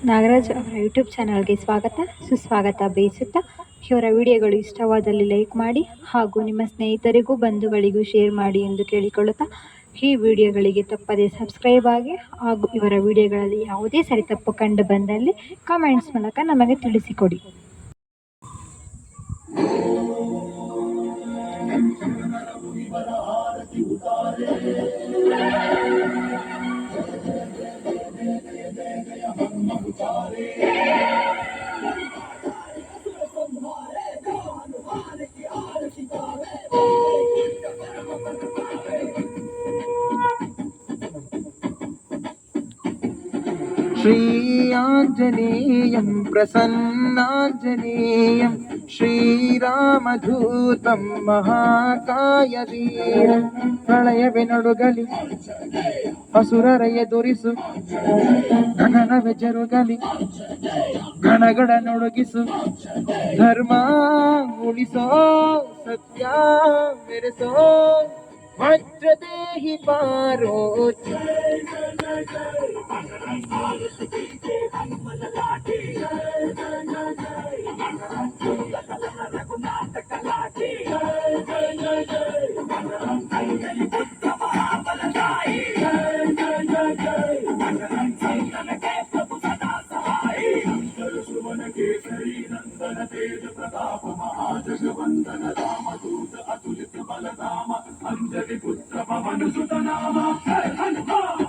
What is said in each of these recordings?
ನಾಗರಾಜ್ ಅವರ ಯೂಟ್ಯೂಬ್ ಚಾನಲ್ಗೆ ಸ್ವಾಗತ ಸುಸ್ವಾಗತ ಬಯಸುತ್ತಾ ಇವರ ವಿಡಿಯೋಗಳು ಇಷ್ಟವಾದಲ್ಲಿ ಲೈಕ್ ಮಾಡಿ ಹಾಗೂ ನಿಮ್ಮ ಸ್ನೇಹಿತರಿಗೂ ಬಂಧುಗಳಿಗೂ ಶೇರ್ ಮಾಡಿ ಎಂದು ಕೇಳಿಕೊಳ್ಳುತ್ತಾ ಈ ವಿಡಿಯೋಗಳಿಗೆ ತಪ್ಪದೇ ಸಬ್ಸ್ಕ್ರೈಬ್ ಆಗಿ ಹಾಗೂ ಇವರ ವಿಡಿಯೋಗಳಲ್ಲಿ ಯಾವುದೇ ಸರಿ ತಪ್ಪು ಕಂಡು ಬಂದಲ್ಲಿ ಕಾಮೆಂಟ್ಸ್ ಮೂಲಕ ನಮಗೆ ತಿಳಿಸಿಕೊಡಿ. श्री आञ्जनेयं प्रसन्नाञ्जनेयं श्रीरामदूतं महाकायवीरं ಪ್ರಳಯವೇ ನಡುಗಲಿ ಅಸುರರ ಎದುರಿಸು ಗಗನವೇ ಜರುಗಲಿ ಗಣಗಡ ನೊಡಗಿಸು ಧರ್ಮ ಉಳಿಸೋ ಸತ್ಯ ಮೆರೆಸೋ ವಜ್ರದೇಹಿ ಪಾರೋ जगवंदन रामदूत अतुलित बलधाम अंजलि पुत्र पवन सुत नाम जय हनुमान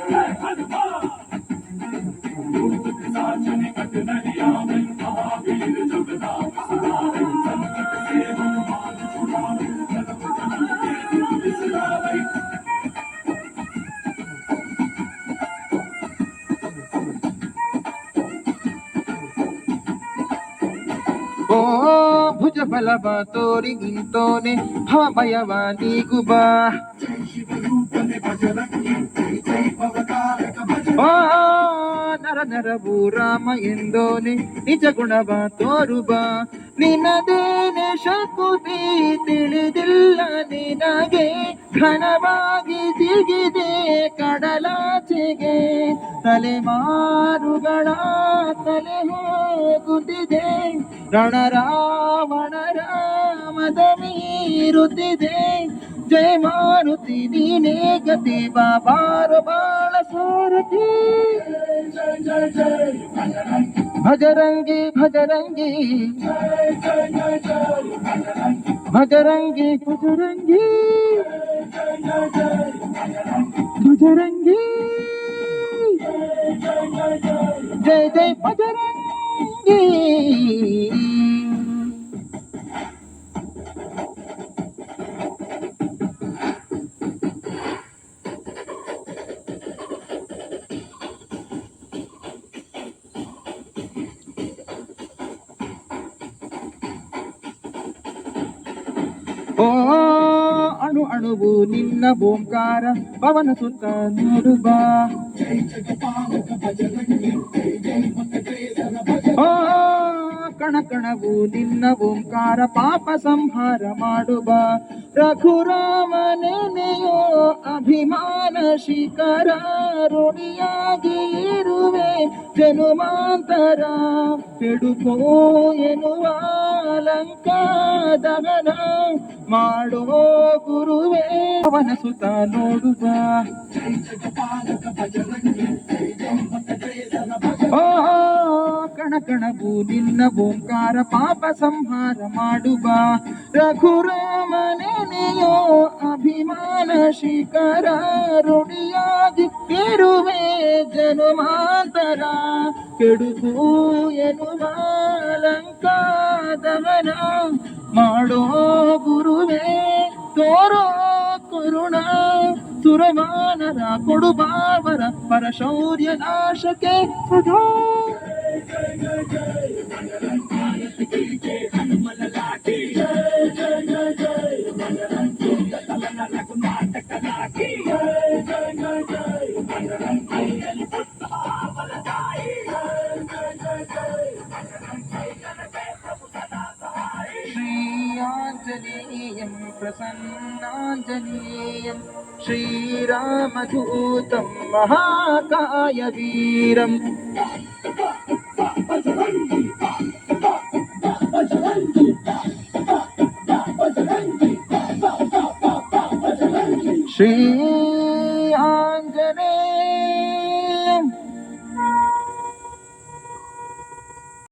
जय हनुमान भूत पिशाच निकट नहीं आवे महावीर जगदाम सहारे संकट से हनुमान छुड़ावे जन्म जन्म के दुख बिसरावे ಓ ಭುಜ ಬಲವ ತೋರಿ ನಿಂತೋನೆ ಭವ ಭಯವ ನೀಗುಬಾ ಓ ನರ ನರವು ರಾಮ ಎಂದೋನೆ ನಿಜ ಗುಣವ ತೋರುಬಾ ನಿನ್ನದೇನೆ ಶಕುತಿ ತಿಳಿದಿಲ್ಲ ನಿನಗೆ ಘನವಾಗಿ ಜಿಗಿದೆ ಕಡಲಾಚೆಗೆ ತಲೆಮಾರುಗಳ ತಲೆ ಹೋಗುತ್ತಿದೆ ರಣರಾವಣ ರಾಮದ ಮೀರುತ್ತಿದೆ ಜಯ ಮಾರುತಿ ನೀನೇ ಗತಿ ಬಾಬಾರ ಬಾಳ ಸಾರಥಿ ಭಜರಂಗಿ ಭಜರಂಗಿ ಭಜರಂಗಿ ಭಜರಂಗಿ ಭಜರಂಗಿ ಜಯ ಜಯ ಭಜರಂಗಿ. ಓ ಅಣು ಅಣುವು ನಿನ್ನ ಓಂಕಾರ ಪವನ ಸುತ್ತ ನೋಡುಬಾ ಓ ಕಣ ಕಣವು ನಿನ್ನ ಓಂಕಾರ ಪಾಪ ಸಂಹಾರ ಮಾಡುವ ರಘುರಾಮನೆನೆಯೋ ಅಭಿಮಾನ ಶಿಖರ ಋಣಿಯಾಗಿ ಇರುವೆ ಜನುಮಾಂತರ ಕೆಡುಕೋ ಎನ್ನುವ ಲಂಕಾ ದಹನ ಮಾಡೋ ಗುರುವೇ ಅವನ ಸುತ ನೋಡುವ ಓ ಕಣ ಕಣವು ನಿನ್ನ ಓಂಕಾರ ಪಾಪ ಸಂಹಾರ ಮಾಡುವ ರಘುರಾಮನೆನೆಯೋ ಅಭಿಮಾನ ಶಿಖರ ಋಣಿಯಾಗಿ ಇರುವೆ ಜನುಮಾಂತರ ಕೆಡುಕು ಎನ್ನುವ ಲಂಕಾದವನ ಮಾಡೋ ಗುರುವೇ ತೋರೋ ಕರುಣ ಸುರವಾನರ ಕೊಡುಬಾವರ ಪರಶೌರ್ಯ ನಾಶಕ್ಕೆ ಸುಧಾ శ్రీ ఆంజనేయం ప్రసన్నాంజనేయం श्रीरामदूतं महाकायवीरम् श्री